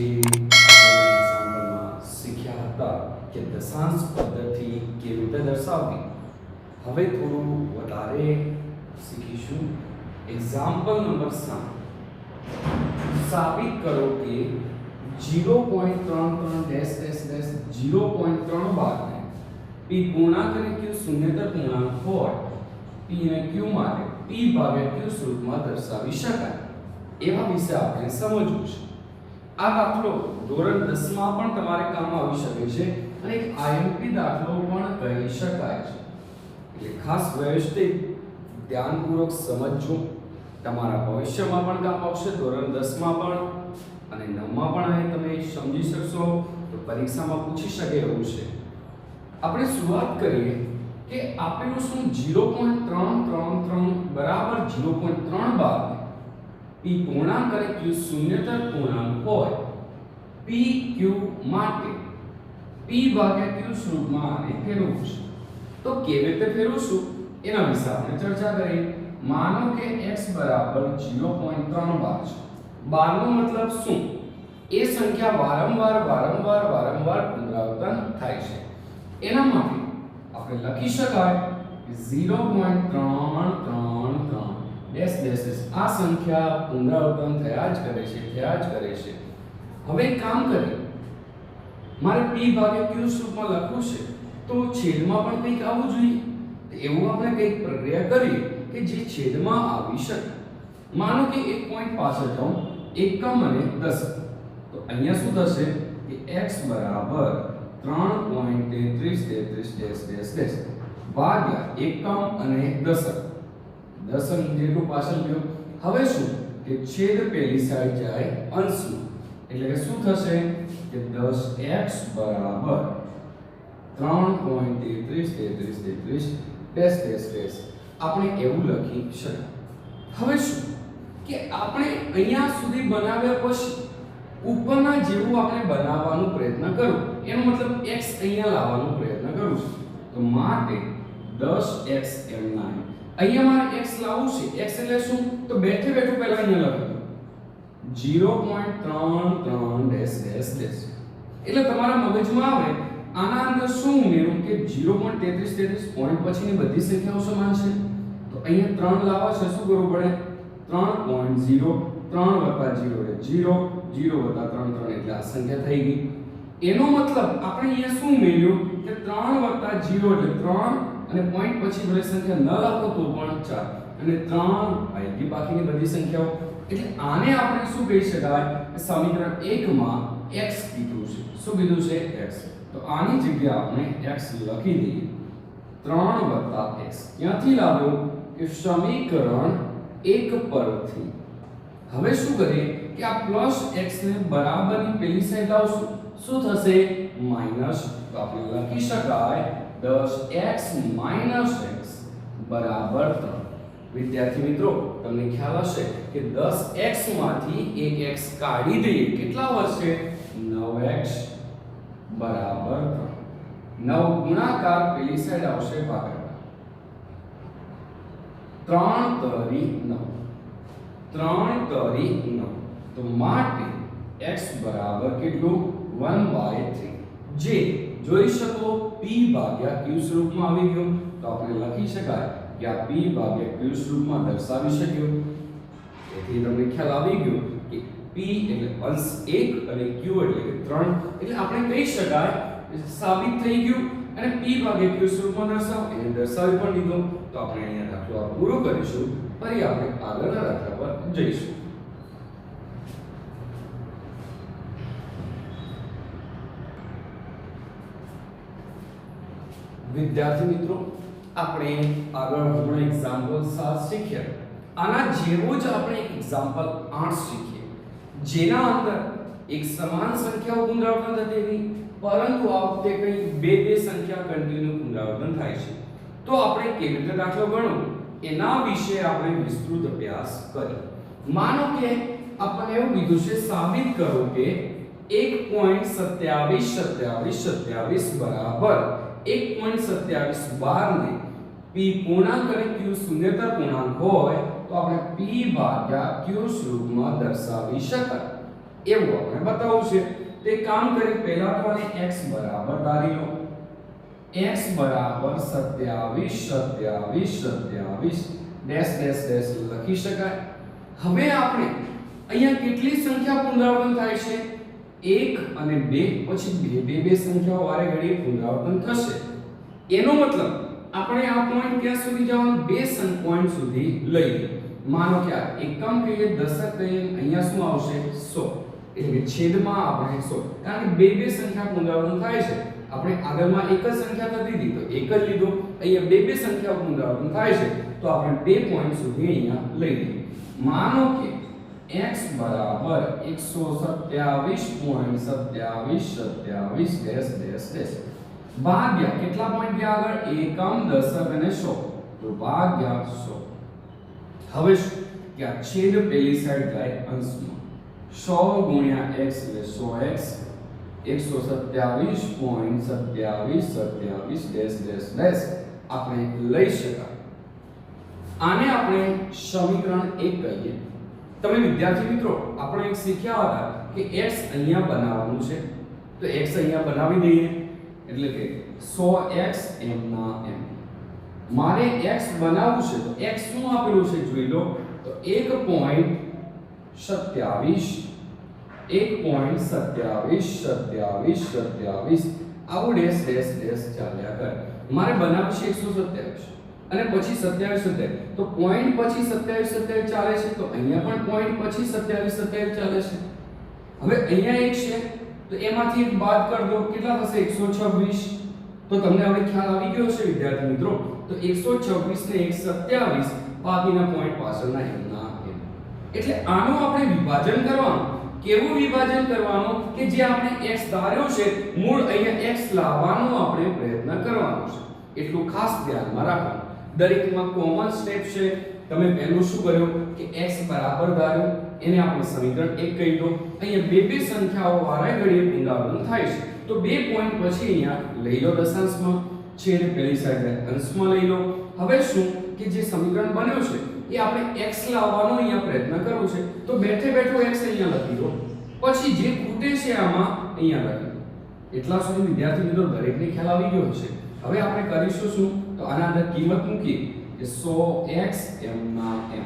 જે આપણે એક્ઝામ્પલમાં શીખ્યા હતા કે દશાંશ પદ્ધતિ કેવી રીતે દર્શાવવી, હવે થોડું વધારે શીખીશું. એક્ઝામ્પલ નંબર 7, સાબિત કરો કે 0.33 બાદ p પૂર્ણાંક અને q શૂન્યતર પૂર્ણાંક હોય, p અને q માટે p ભાગ્યા q સ્વરૂપમાં દર્શાવી શકાય એવા વિશે આપણે સમજવું છે. આ દાખલો ધોરણ 10 માં પણ તમારે કામ આવી શકે છે અને એક IMP દાખલો પણ કહી શકાય છે. એટલે ખાસ વ્યવસ્થિત ધ્યાનપૂર્વક સમજજો. તમારા ભવિષ્યમાં પણ કામ આવશે, ધોરણ 10 માં પણ અને 9 માં પણ આ તમે સમજી શકશો તો પરીક્ષામાં પૂછી શકે એવું છે. આપણે શરૂઆત કરીએ કે આપેલું શું 0.333 બરાબર 0.3 બાદ p પૂર્ણાંક અને q શૂન્યતર પૂર્ણાંક હોય, p q માટે p ભાગ્યા q સ્વરૂપમાં આને ફેરવવું છે. તો કેવી રીતે ફેરવશું એના વિશે આપણે ચર્ચા કરીએ. માનો કે x બરાબર 0.3 બાર છે. બારનો મતલબ શું? એ સંખ્યા વારંવાર પુનરાવર્તન થાય છે. એના માટે આપણે લખી શકાય કે 0.333 આ સંખ્યા પુનરાવર્તન થયા જ કરે છે. હવે એક કામ કરીએ, મારે p ભાગ્યા q સ્વરૂપમાં લખવું છે તો છેદમાં પણ કંઈક આવવું જોઈએ. એવું આપણે કંઈક પ્રક્રિયા કરીએ કે જે છેદમાં આવી શકે. માનો કે એક પોઈન્ટ પાછળ જાઉં, એકમ અને દશક. તો અહીંયા શું થશે કે x બરાબર 3.33 ભાગ્યા એકમ અને દશક જેટલું પાછળ ગયું. હવે શું કે છેદ પેલી સાઈડ જાય અંશમાં, એટલે કે શું થશે કે 10x બરાબર 3.33 આપણે એવું લખી શકીએ. હવે શું કે આપણે અહીંયા સુધી બનાવ્યા પછી ઉપરના જેવું આપણે બનાવવાનો પ્રયત્ન કરો, એનો મતલબ x અહીંયા લાવવાનો પ્રયત્ન કરું છું. તો માટે 10x m9 અહીંયા મારે x લાવવું છે. x એટલે શું? તો બેઠે પહેલા અહીંયા લખી દો 0.33 એટલે તમારા મગજમાં આવે આના અંદર શું ઉમેરું કે 0.33 પોઈન્ટ પછીની બધી સંખ્યાઓ સમાન છે. તો અહીંયા 3 લાવવા છે, શું કરવું પડે? 3.0 3 + 0 0 + 3 3 એટલે આ સંખ્યા થઈ ગઈ. એનો મતલબ આપણે અહીંયા શું ઉમેર્યું કે 3 + 0 એટલે 3 અને પોઈન્ટ પછી ભલે સંખ્યા ન લખો તો પણ 4 અને 3 આવી ગઈ બાકીની બધી સંખ્યાઓ. એટલે આને આપણે શું કહી શકાય કે સમીકરણ 1 માં x કીધું છે. શું કીધું છે? x. તો આની જગ્યાએ આપણે x લખી દઈએ 3 + x. ક્યાંથી લાવ્યો કે સમીકરણ 1 પરથી. હવે શું કરીએ કે આ પ્લસ x ને બરાબરની પેલી સાઈડ લાવશું. શું થશે? માઈનસ. તો આપણે લખી શકાય 10x - x બરાબર 3. વિદ્યાર્થી મિત્રો, તમને ખ્યાલ હશે કે 10x માંથી એક x કાઢી દઈએ, કેટલા વધશે? 9x બરાબર 3. 9 ગુણાકાર પેલી સાઈડ આવશે ભાગાકાર. 3 તરી 9. તો માટે x બરાબર કેટલું? 1/3. જે જોઈ શકો p ભાગ્યા q સ્વરૂપમાં આવી ગયું. તો આપણે લખી શકાય કે આ p ભાગ્યા q સ્વરૂપમાં દર્શાવી શક્યો. તેથી તમને ખ્યાલ આવી ગયો કે p એટલે અંશ 1 અને q એટલે કે 3. એટલે આપણે કહી શકાય સાબિત થઈ ગયું અને p ભાગ્યા q સ્વરૂપમાં દર્શાવી પણ દીધો. તો આપણે અહીંયા દાખલો પૂરો કરીશું, ફરી આપણે આગળના દાખલા પર જઈશું. વિદ્યાર્થી મિત્રો, આપણે આગળ હમણાં એક્ઝામ્પલ 7 શીખ્યા. આના જેવો જ આપણે એક એક્ઝામ્પલ 8 શીખીએ, જેના અંદર એક સમાન સંખ્યાઓ પુનરાવર્તન થતી હતી, પરંતુ આ વખતે કંઈ બે સંખ્યા કન્ટિન્યુ પુનરાવર્તન થાય છે. તો આપણે કેવી રીતે દાખલો ગણવો એના વિશે આપણે વિસ્તૃત અભ્યાસ કરીએ. માનો કે આપણને એવું કીધું છે સાબિત કરો કે 1.27 બરાબર 1.27 ને p પૂર્ણાંક અને q શૂન્યતર પૂર્ણાંક હોય તો આપણે p ભાગ્યા q સ્વરૂપમાં દર્શાવી શકાય. એવું આપણે બતાવવું છે. તો એક કામ કરીએ, પહેલા તો આને x બરાબર ધારી લો. x બરાબર 27 ડેશ ડેશ ડેશ લખી શકાય. હવે આપણે અહીંયા કેટલી સંખ્યા પુનરાવર્તન થાય છે? 1 અને 2, પછી બે સંખ્યાઓ વારે ઘડીએ પુનરાવર્તન થશે. એનો મતલબ આપણે આ પોઈન્ટ ક્યાં સુધી જવાનું? બે પોઈન્ટ સુધી લઈ લો. માનો કે આ એકમ કહીએ, દશક કહીએ, અહીંયા શું આવશે? 100. એટલે કે છેદમાં આપણે 100, કારણ કે બે સંખ્યા પુનરાવર્તન થાય છે. આપણે આગળમાં એક જ સંખ્યા થતી હતી તો એક જ લીધો, અહીંયા બે સંખ્યા પુનરાવર્તન થાય છે તો આપણે બે પોઈન્ટ સુધી અહીંયા લઈ લઈએ. માનો કે x બરાબર 127.27 ડેશ ડેશ ડેશ ભાગ્યા કેટલા પોઈન્ટ ગયા આગળ? એકમ, દશક અને 100, તો ભાગ્યા 100. હવે શું કે આ છેદ પેલી સાઈડ જાય અંશમાં. 100 ગુણ્યા x એટલે 100x, 127.27 ડેશ ડેશ ડેશ આપણે લઈ શકાય. આને આપણે સમીકરણ 1 કહીએ. તમે વિદ્યાર્થી મિત્રો આપણે એક શીખ્યા હતા કે x અહીંયા બનાવવાનું છે, તો x અહીંયા બનાવી દઈએ. એટલે કે 100x m ના m. મારે x બનાવવું છે તો x શું આપેલું છે જોઈ લો. તો 1.27 આવું ડેશ ડેશ ડેશ ચાલ્યા કરે. મારે બનાવવું છે 127 અને પછી 27 તો પોઈન્ટ પછી 27 ચાલે છે, તો અહીંયા પણ પોઈન્ટ પછી 27 ચાલે છે. હવે અહીંયા એક છે તો એમાંથી એક બાદ કરી દો, કેટલા થશે? 126. તો તમને હવે ખ્યાલ આવી ગયો છે વિદ્યાર્થી મિત્રો. તો 126 ને 127 બાકીના પોઈન્ટ પાછળના એમના એમ. એટલે આનું આપણે વિભાજન કરવાનું. કેવું વિભાજન કરવાનું? કે જે આપણે x ધાર્યો છે મૂળ અહીંયા x લાવવાનો આપણે પ્રયત્ન કરવાનો છે. એટલું ખાસ ધ્યાનમાં રાખવાનું. દરેકમાં કોમન સ્ટેપ છે. તમે પહેલું શું કર્યું કે x બરાબર ધાર્યો, એને આપણે સમીકરણ 1 કહી દો. અહીંયા બે સંખ્યાઓ વારે ઘડીએ પુનરાવર્તન થાય છે તો બે પોઈન્ટ પછી અહીંયા લઈ લો દશાંશમાં, છેદ પેલી સાઈડ અંશમાં લઈ લો. હવે શું કે જે સમીકરણ બન્યો છે એ આપણે x લાવવાનો અહીંયા પ્રયત્ન કરવો છે, તો બેઠે બેઠો x અહીંયા લખી દો. પછી જે ખૂટે છે આમાં અહીંયા લખી દો. એટલા સુધી વિદ્યાર્થી મિત્રો દરેકને ખ્યાલ આવી ગયો હશે. હવે આપણે કરીશું શું? તો આના અંદર કિંમત મૂકી કે 100x m ના m,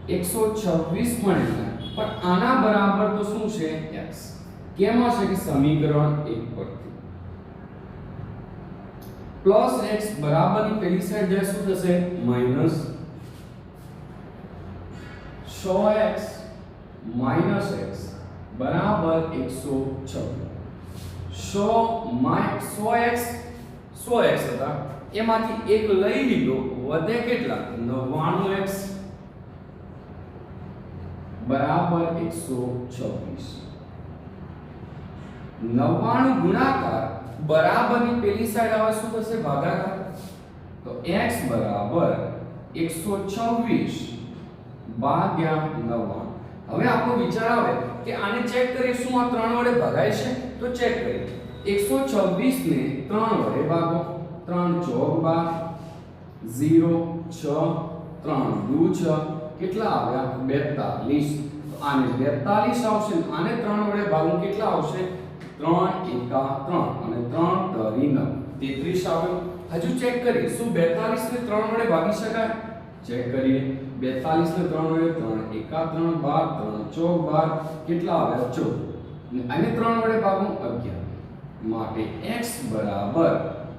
126 પણ આના બરાબર તો શું છે? x. કેમાં છે કે સમીકરણ 1 પરથી પ્લસ x બરાબરની પેલી સાઈડ જાય શું થશે? માઈનસ 100x માઈનસ x બરાબર 126. 100x હતા એમાંથી એક લઈ લીધો, વધે કેટલા? 99x બરાબર 126. 99 ગુણાકાર બરાબરની પેલી સાઈડ આવે શું થશે? ભાગાકાર. તો x બરાબર 126 ભાગ્યા 99. હવે આપણો વિચાર આવે કે આને ચેક કરીએ શું આ 3 વડે ભગાય છે? તો ચેક કરીએ. 126 ને 3 વડે ભાગો. 3 ચોક 12, 0 6 3 2 6 કેટલા આવ્યા? 42. તો આને 42 આવશે, આને 3 વડે ભાગો કેટલા આવશે? 3 એકા 3 અને 3 તરી 9 33 આવ્યો. હજુ ચેક કરીએ શું 42 ને 3 વડે ભાગી શકાય? ચેક કરીએ. 42 ને 3 વડે 3 એકા 3 12 3 ચોક 12 કેટલા આવ્યા? 14. અને 3 વડે ભાગો 11. માટે x બરાબર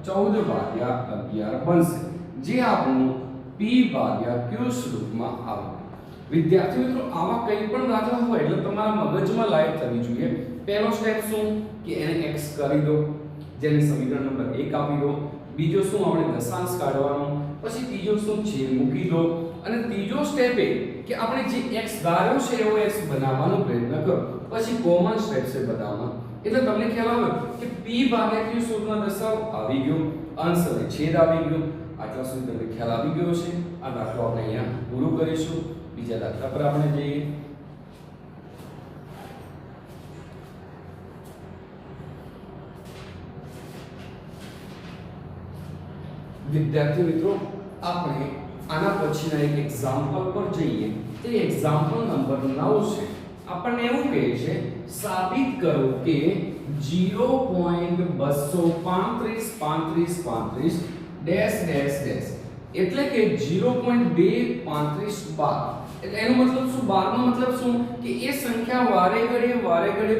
14 ભાગ્યા 11 બનશે, જે આપણું p ભાગ્યા q સ્વરૂપમાં આવે. વિદ્યાર્થી મિત્રો આવા કંઈ પણ દાખલા હોય એટલે તમારા મગજમાં લાઈટ થવી જોઈએ. પહેલો સ્ટેપ શું કે એને x કરી દો, જેને સમીકરણ નંબર 1 આપી દો. બીજો શું આપણે દશાંશ કાઢવાનો, પછી ત્રીજો શું છે મૂકી દો, અને ત્રીજો સ્ટેપ એ કે આપણે જે x ધાર્યો છે એવો x બનાવવાનો પ્રયત્ન કરો. પછી કોમન સ્ટેપ છે બધામાં. એટલે તમને ખ્યાલ આવે કે p ભાગ્યા q સૂત્રમાં દર્શાવ આવી ગયો, અંશ અને છેદ આવી ગયો. આટલા સુધી તમને ખ્યાલ આવી ગયો છે. આ દાખલો આપણે અહીંયા પૂરું કરીશું. બીજા દાખલા પર આપણે જઈએ. વિદ્યાર્થી મિત્રો આપણે આના પછીના એક એક્ઝામ્પલ પર જઈએ. તે એક્ઝામ્પલ નંબર 9 છે. આપણને એવું કહે છે સાબિત કરો કે 0.235 ડેશ ડેશ ડેશ એટલે કે 0.235 બાર એટલે એનો મતલબ શું બાર નો મતલબ શું કે એ સંખ્યા વારે ઘડીએ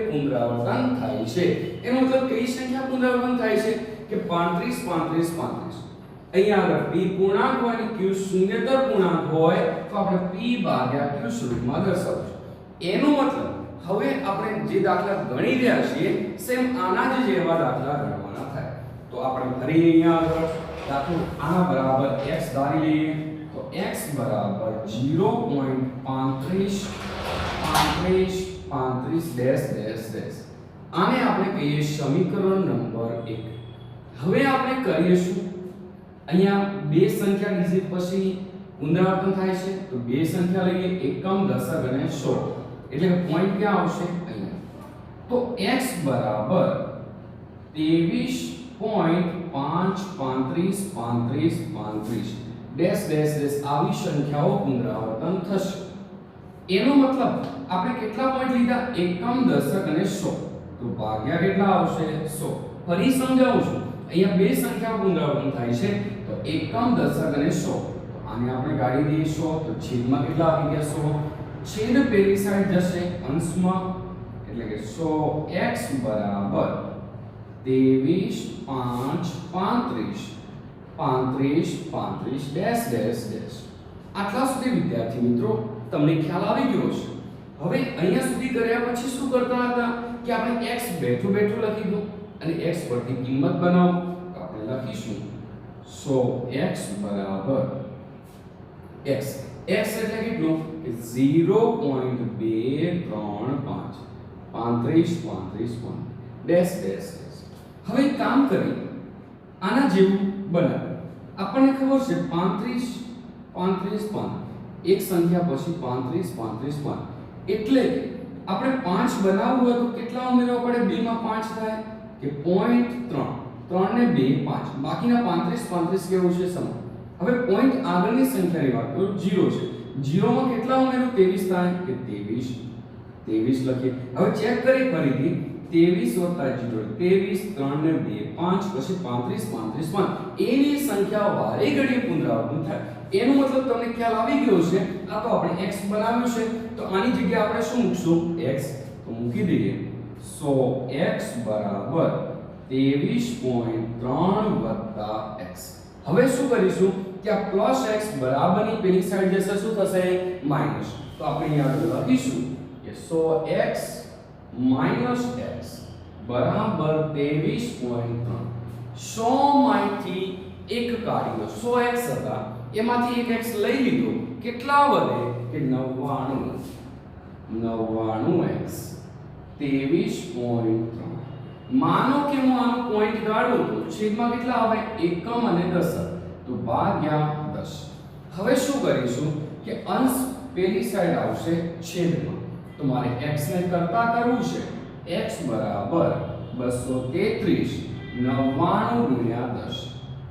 પુનરાવર્તન થાય છે એનો મતલબ કઈ સંખ્યા પુનરાવર્તન થાય છે કે 35 અહીંયા આગળ p પૂર્ણાંક હોય અને q શૂન્યતર પૂર્ણાંક હોય તો આપણે p ભાગ્યા q સ્વરૂપમાં દર્શાવશું એનો મતલબ હવે આપણે જે દાખલા ગણી રહ્યા છીએ સેમ આના જ જેવા દાખલા ગણવાના થાય તો આપણે ફરી અહીંયા આગળ દાખલો આના બરાબર x ધારી લઈએ તો x બરાબર 0.35 ડેશ ડેશ ડેશ આને આપણે કહીએ સમીકરણ નંબર 1 હવે આપણે કરીએ શું અહીંયા બે સંખ્યા ડિજિટ પછી પુનરાવર્તન થાય છે તો બે સંખ્યા લઈએ એકમ દશક અને 100 એટલે કે પોઈન્ટ ક્યાં આવશે અહીંયા તો x બરાબર 23.535 ડેશ ડેશ ડેશ આવી સંખ્યાઓ પુનરાવર્તન થશે એનો મતલબ આપણે કેટલા પોઈન્ટ લીધા એકમ દશક અને 100 તો ભાગ્યા કેટલા આવશે 100 ફરી સમજાવું છું અહીંયા બે સંખ્યાઓ પુનરાવર્તન થાય છે તો એકમ દશક અને 100 તો આને આપણે ગાળી દઈએ 100 તો છેદમાં કેટલા આવી ગયા 100 છેદ પેલી સાઈડ જશે અંશમાં એટલે કે 100x બરાબર 23.535 ડેશ ડેશ ડેશ આટલા સુધી વિદ્યાર્થી મિત્રો તમને ખ્યાલ આવી ગયો છે હવે અહીંયા સુધી કર્યા પછી શું કરતા હતા કે આપણે x બેઠું લખી દો અને x પરથી કિંમત બનાવો તો આપણે લખીશું 100x બરાબર x એટલે કેટલું કે 0.235 ડેશ ડેશ હવે કામ કરી આના જેવું બનાવો આપણને ખબર છે 35 એક સંખ્યા પછી 35 એટલે કે આપણે 5 બનાવવું હોય તો કેટલા ઉમેરવા પડે 2 માં 5 થાય કે 0.3 3 ને 2 5 બાકીના 35 કેવું છે સમ હવે પોઈન્ટ આગળની સંખ્યાની વાત કરું 0 છે 0 માં કેટલા ઉમેરું 23 થાય કે 23 લખીએ હવે ચેક કરી ફરીથી 23 0 23 3 ને 2 5 પછી 35 એની સંખ્યા વારે ઘડીએ પુનરાવર્તન થાય એનો મતલબ તમને ખ્યાલ આવી ગયો છે આ તો આપણે x બનાવ્યું છે તો આની જગ્યાએ આપણે શું મૂકશું x તો મૂકી દઈએ 100x બરાબર 23.3 x હવે શું કરીશું કે આ પ્લસ x બરાબરની પેલી સાઈડ જશે શું થશે માઈનસ તો આપણે અહીંયા લખીશું કે 100x માઈનસ x બરાબર 23.3 100 માંથી એક કાઢી લો 100x હતા એમાંથી એક x લઈ લીધો કેટલા વધે કે 99x 23.3 માનો કે હું આનો પોઈન્ટ કાઢું તો છેદમાં કેટલા આવે એકમ અને દશક તો ભાગ્યા 10 હવે શું કરીશું કે અંશ પેલી સાઈડ આવશે છેદમાં તો મારે x ને કરતા કરવું છે x બરાબર 233 99 × 10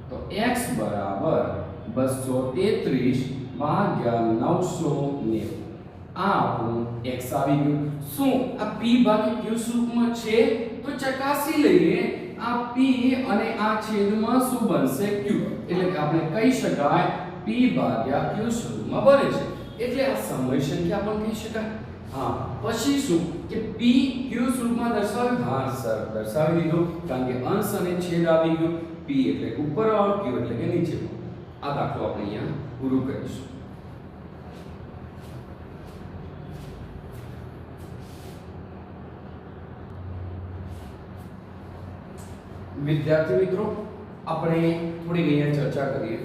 તો x બરાબર 233 ભાગ્યા 990 આ આપણું x આવી ગયું શું આ p ભાગ્યા q સ્વરૂપમાં છે તો ચકાસી લઈએ આ p અને આ છેદમાં શું બનશે q એટલે કે આપણે કહી શકાય p ભાગ્યા q સ્વરૂપમાં બને છે એટલે આ સમય સંખ્યા પણ કહી શકાય હા પછી શું કે p q સ્વરૂપમાં દર્શાવ્યું હા સર દર્શાવી દીધું કારણ કે અંશ અને છેદ આવી ગયો p એટલે ઉપર और q એટલે કે નીચે આ દાખલો આપણે અહીંયા પૂરું કરીશું વિદ્યાર્થી મિત્રો આપણે થોડી અહીંયા ચર્ચા કરીએ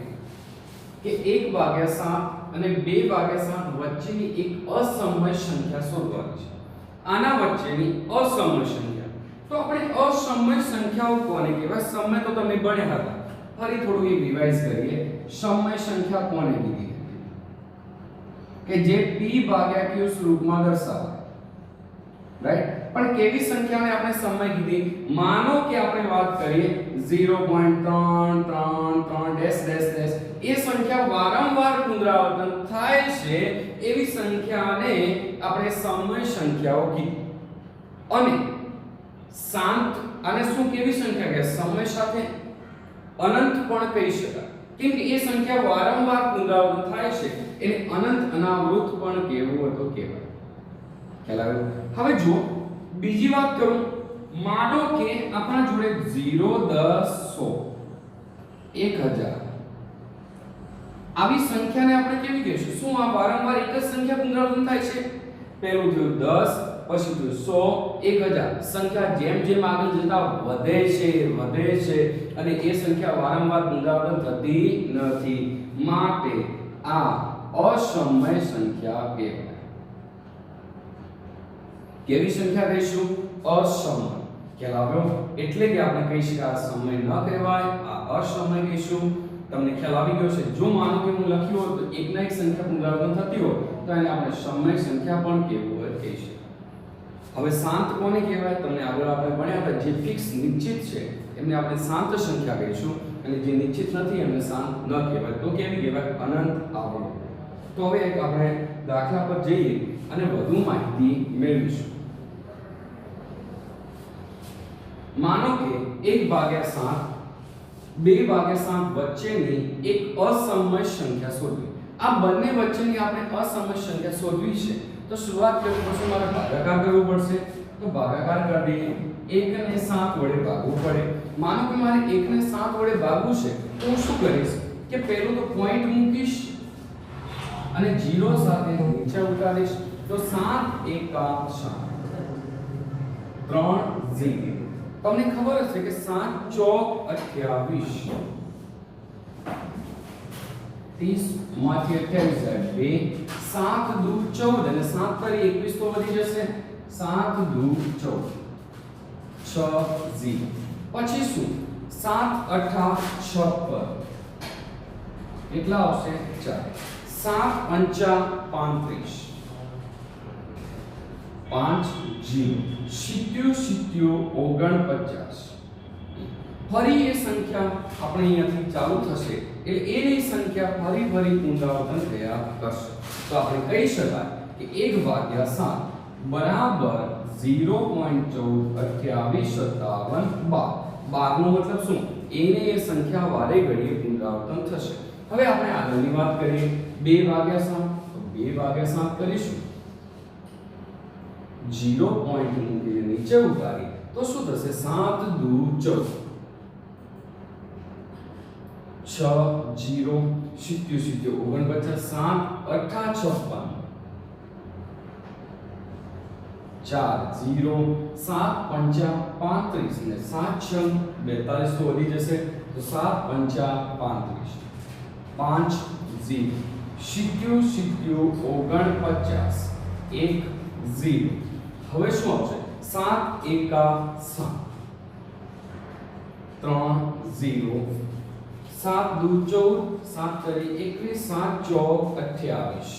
કે 1/7 અને 2/7 વચ્ચેની એક અસમય સંખ્યા શોધવાની છે આના વચ્ચેની અસમય સંખ્યા તો આપણે અસમય સંખ્યાઓ કોને કહેવાય સમય તો તમે ભણ્યા હતા ફરી થોડું એક રિવાઇઝ કરીએ સમય સંખ્યા કોને કીધી કે જે p ભાગ્યા q સ્વરૂપમાં દર્શાવાય રાઈટ પણ કેવી સંખ્યાને આપણે સમય કીધી માનો કે આપણે વાત કરીએ 0.333 ડેશ ડેશ ડેશ એ સંખ્યા વારંવાર પુનરાવર્તન થાય છે એવી સંખ્યાને આપણે સમય સંખ્યાઓ કીધી અને શાંત અને શું કેવી સંખ્યા કે સમય સાથે અનંત પણ કહી શકાય, કેમ કે એ સંખ્યા વારંવાર પુનરાવર્તન થાય છે એને અનંત અનાવૃત પણ કહેવું તો કહેવાય. ખ્યાલ આવ્યો? હવે જો બીજી વાત કરું, માનો કે આપણા જોડે 0 10 100 1000 આવી સંખ્યાને આપણે કેવી કહીશું? શું આ વારંવાર એક જ સંખ્યા પુનરાવર્તન થાય છે? પહેલું થયું 10, પછી થયું 100, 1000. સંખ્યા જેમ જેમ આગળ જતા વધે છે અને એ સંખ્યા વારંવાર પુનરાવર્તન થતી નથી, માટે આ અસમય સંખ્યા કહેવાય. કેવી સંખ્યા કહીશું? અસમય. ખ્યાલ આવ્યો? એટલે કે આપણે કહી શકીએ આ સમય ન કહેવાય, આ અસમય કહીશું. તમને ખ્યાલ આવી ગયો છે? જો માનો કે હું લખ્યું હોય તો એકના એક સંખ્યા પુનરાવર્તન થતી હોય તો એને આપણે સમય સંખ્યા પણ કહેવું હોય કહી શકીએ. હવે શાંત કોને કહેવાય? તમને આગળ આપણે ભણ્યા હતા, જે ફિક્સ નિશ્ચિત છે એમને આપણે શાંત સંખ્યા કહીશું, અને જે નિશ્ચિત નથી એમને શાંત ન કહેવાય. તો કેવી કહેવાય? અનંત આવૃત. તો હવે એક આપણે દાખલા પર જઈએ અને વધુ માહિતી મેળવીશું. માનો કે 1/7 2/7 વચ્ચેની એક અસમય સંખ્યા શોધવી. આ બંને વચ્ચેની આપણે અસમય સંખ્યા શોધવી છે તો શરૂઆત કરવી પડશે, મારે ભાગાકાર કરવું પડશે. તો ભાગાકાર કરી 1 ને 7 વડે ભાગવું પડે. માનો કે મારે 1 ને 7 વડે ભાગવું છે તો હું શું કરીશ કે પહેલું તો પોઈન્ટ મૂકીશ અને 0 સાથે નીચે ઉતારીશ. તો 7 1 7 3 0. તમને ખબર હશે કે 7 ચોક 28, 30 માંથી 28 જાય 2, 7 દુ 14 અને 7 તરી 21 તો વધી જશે. 7 દુ 14, 6 0. પછી શું? 7 8 56 કેટલા આવશે? 4. 7 5 35, 5 0. 77 49. ફરી એ સંખ્યા આપણે અહીંયાથી ચાલુ થશે એટલે એની સંખ્યા ફરી પુનરાવર્તન થયા કરશે. તો આપણે કહી શકાય કે 1/7 બરાબર 0.142857 12 નો મતલબ શું? એને એ સંખ્યા વારે ઘડીએ પુનરાવર્તન થશે. હવે આપણે આગળની વાત કરીએ. 2/7 તો 2/7 કરીશું. 0 પોઈન્ટ મૂકીને નીચે ઉતારી તો શું થશે? 7 દુ 14, 6 0 77 49, 7 8 56, 4 0, 7 5 35 ને 7 6 42 તો વધી જશે. તો 7 5 35, 5 0 77 49 1 0. હવે શું આવશે? 7 1 7 3 0, 7 દુ 14, 7 તરી 21, 7 ચોક 28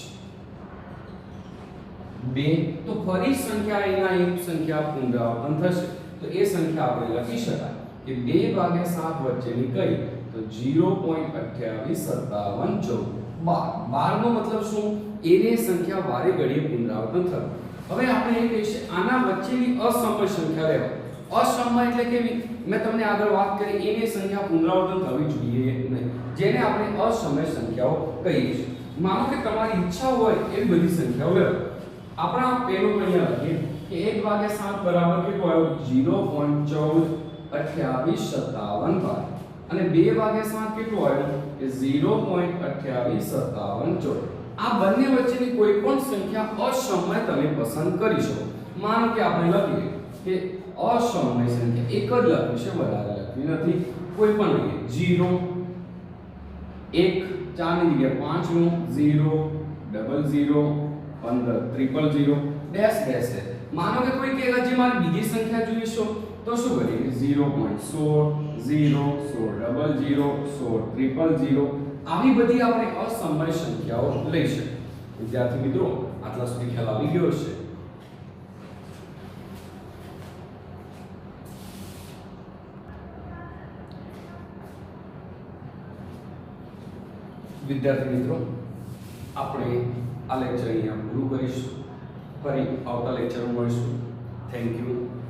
2. તો ફરી સંખ્યા એના એક સંખ્યા પુનરાવર્તન થશે તો એ સંખ્યા આપણે લખી શકાય કે 2/7 વચ્ચેની કઈ? તો 0.285714. 12 નો મતલબ શું? એને સંખ્યા વારે ઘડીએ પુનરાવર્તન થશે. હવે આપણે એ કહીએ આના વચ્ચેની અસમય સંખ્યા લેવા. અસમય એટલે કેવી? મેં તમને આગળ વાત કરી, એની સંખ્યા પુનરાવર્તન થવી જોઈએ નહીં, જેને આપણે અસમય સંખ્યાઓ કહીએ છીએ. માનો કે તમારી ઈચ્છા હોય એવી બધી સંખ્યાઓ લેવા. આપણા પેલું અહીંયા લખીએ કે 1/7 બરાબર કેટલું આવ્યું? 0.2857 અને 2/7 કેટલું આવ્યું? કે 0.285714. આ બંને વચ્ચેની કોઈ પણ સંખ્યા અસમય તમે પસંદ કરી શકો. માનો કે આપણે લખીએ કે અસમય સંખ્યા એક જ લખવી છે, વધારે લખવી નથી. કોઈ પણ લઈએ 0 1 4 ની જગ્યાએ 5 નું 0 00 15 000 ડેશ ડેશ છે. માનો કે કોઈ કે હજી મારે બીજી સંખ્યા જોઈએ છે તો શું કરીએ? 0.16 0 16 00 આવી બધી આપણે અસમય સંખ્યાઓ લઈ શકીએ. વિદ્યાર્થી મિત્રો, આટલા સુધી ખ્યાલ આવી ગયો છે? વિદ્યાર્થી મિત્રો, આપણે આ લેક્ચર અહીંયા પૂરું કરીશું. ફરી આવતા લેક્ચરમાં મળીશું. Thank you.